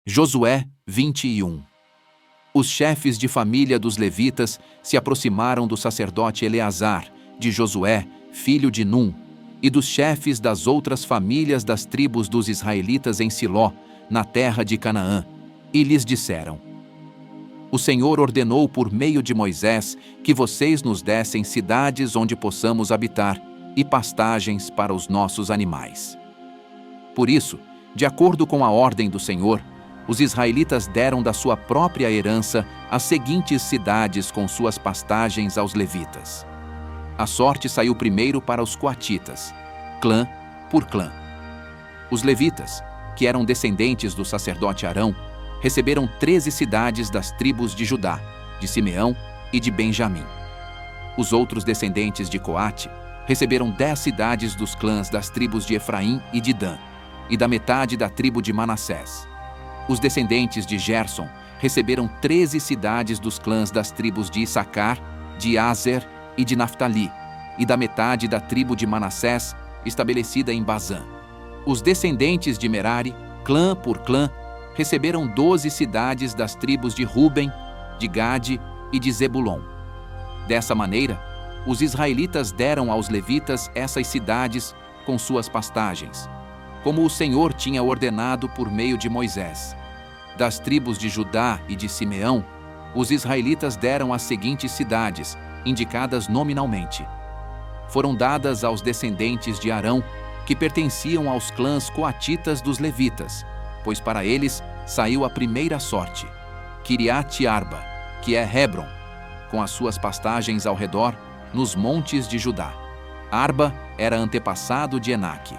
Josué 21. Os chefes de família dos levitas se aproximaram do sacerdote Eleazar, de Josué, filho de Num, e dos chefes das outras famílias das tribos dos israelitas em Siló, na terra de Canaã, e lhes disseram: O Senhor ordenou por meio de Moisés que vocês nos dessem cidades onde possamos habitar e pastagens para os nossos animais. Por isso, de acordo com a ordem do Senhor, os israelitas deram da sua própria herança as seguintes cidades com suas pastagens aos levitas. A sorte saiu primeiro para os coatitas, clã por clã. Os levitas, que eram descendentes do sacerdote Arão, receberam 13 cidades das tribos de Judá, de Simeão e de Benjamim. Os outros descendentes de Coate receberam 10 cidades dos clãs das tribos de Efraim e de Dan, e da metade da tribo de Manassés. Os descendentes de Gerson receberam 13 cidades dos clãs das tribos de Issacar, de Aser e de Naftali, e da metade da tribo de Manassés, estabelecida em Bazã. Os descendentes de Merari, clã por clã, receberam 12 cidades das tribos de Ruben, de Gade e de Zebulon. Dessa maneira, os israelitas deram aos levitas essas cidades com suas pastagens, como o Senhor tinha ordenado por meio de Moisés. Das tribos de Judá e de Simeão, os israelitas deram as seguintes cidades, indicadas nominalmente. Foram dadas aos descendentes de Arão, que pertenciam aos clãs coatitas dos levitas, pois para eles saiu a primeira sorte, Quiriate-Arba, que é Hebron, com as suas pastagens ao redor, nos montes de Judá. Arba era antepassado de Enaque.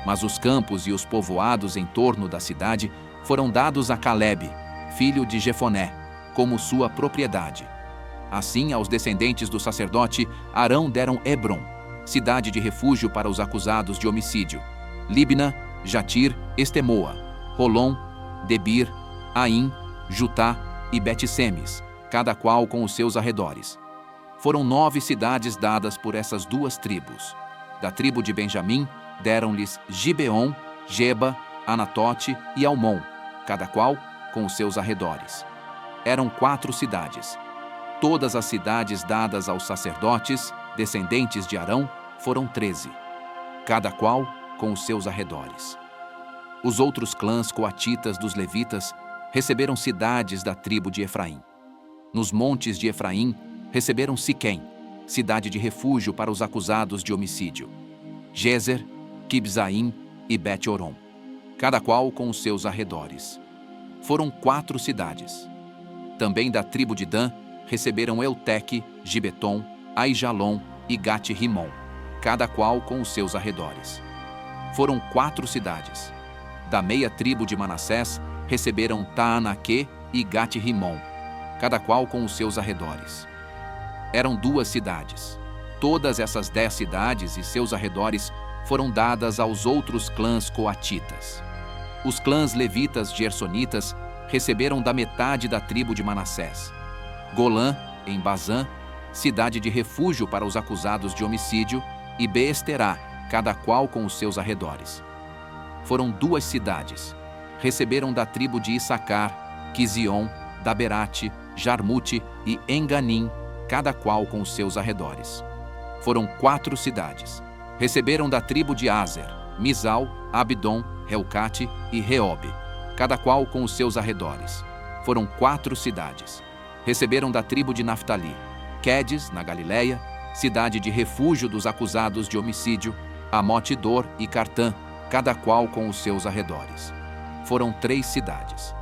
Mas os campos e os povoados em torno da cidade foram dados a Calebe, filho de Jefoné, como sua propriedade. Assim, aos descendentes do sacerdote Arão deram Hebron, cidade de refúgio para os acusados de homicídio, Libna, Jatir, Estemoa, Rolom, Debir, Aim, Jutá e Bet-Semes, cada qual com os seus arredores. Foram 9 cidades dadas por essas duas tribos. Da tribo de Benjamim, deram-lhes Gibeon, Geba, Anatote e Almon, cada qual com os seus arredores. Eram 4 cidades. Todas as cidades dadas aos sacerdotes, descendentes de Arão, foram 13, cada qual com os seus arredores. Os outros clãs coatitas dos levitas receberam cidades da tribo de Efraim. Nos montes de Efraim receberam Siquém, cidade de refúgio para os acusados de homicídio, Gezer, Quibzaim e Bet-Oron, cada qual com os seus arredores. Foram 4 cidades. Também da tribo de Dan receberam Elteque, Gibeton, Aijalon e Gate-Rimon, cada qual com os seus arredores. Foram 4 cidades. Da meia tribo de Manassés receberam Taanaque e Gate-Rimon, cada qual com os seus arredores. Eram 2 cidades. Todas essas 10 cidades e seus arredores foram dadas aos outros clãs coatitas. Os clãs levitas gersonitas receberam da metade da tribo de Manassés. Golã, em Bazã, cidade de refúgio para os acusados de homicídio, e Beesterá, cada qual com os seus arredores. Foram 2 cidades. Receberam da tribo de Issacar, Quizion, Daberate, Jarmute e Enganim, cada qual com os seus arredores. Foram 4 cidades. Receberam da tribo de Aser, Misal, Abdon, Reucate e Reobe, cada qual com os seus arredores. Foram 4 cidades. Receberam da tribo de Naftali, Quedes, na Galileia, cidade de refúgio dos acusados de homicídio, Amote-Dor e Cartã, cada qual com os seus arredores. Foram 3 cidades.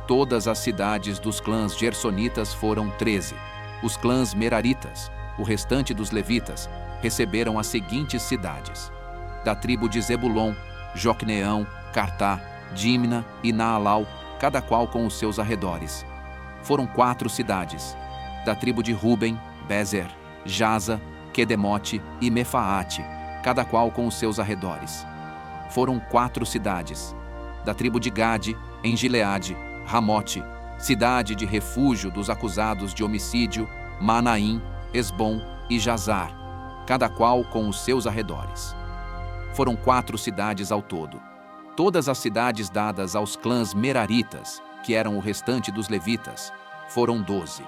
Todas as cidades dos clãs gersonitas foram 13. Os clãs meraritas, o restante dos levitas, receberam as seguintes cidades. Da tribo de Zebulon, Joquneão, Cartá, Dímna e Naalau, cada qual com os seus arredores. Foram 4 cidades. Da tribo de Ruben, Bezer, Jaza, Quedemote e Mefaate, cada qual com os seus arredores. Foram 4 cidades. Da tribo de Gade, em Gileade, Ramote, cidade de refúgio dos acusados de homicídio, Manaim, Esbom e Jazar, cada qual com os seus arredores. Foram 4 cidades ao todo. Todas as cidades dadas aos clãs meraritas, que eram o restante dos levitas, foram 12.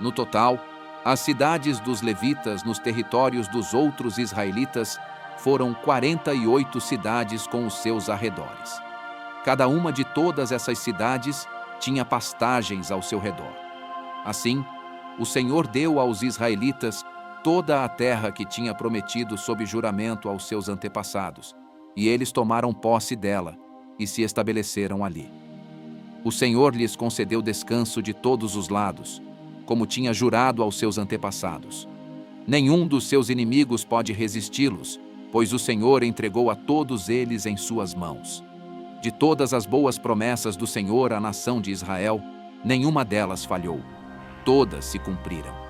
No total, as cidades dos levitas nos territórios dos outros israelitas foram 48 cidades com os seus arredores. Cada uma de todas essas cidades tinha pastagens ao seu redor. Assim, o Senhor deu aos israelitas toda a terra que tinha prometido sob juramento aos seus antepassados, e eles tomaram posse dela e se estabeleceram ali. O Senhor lhes concedeu descanso de todos os lados, como tinha jurado aos seus antepassados. Nenhum dos seus inimigos pode resisti-los, pois o Senhor entregou a todos eles em suas mãos. De todas as boas promessas do Senhor à nação de Israel, nenhuma delas falhou. Todas se cumpriram.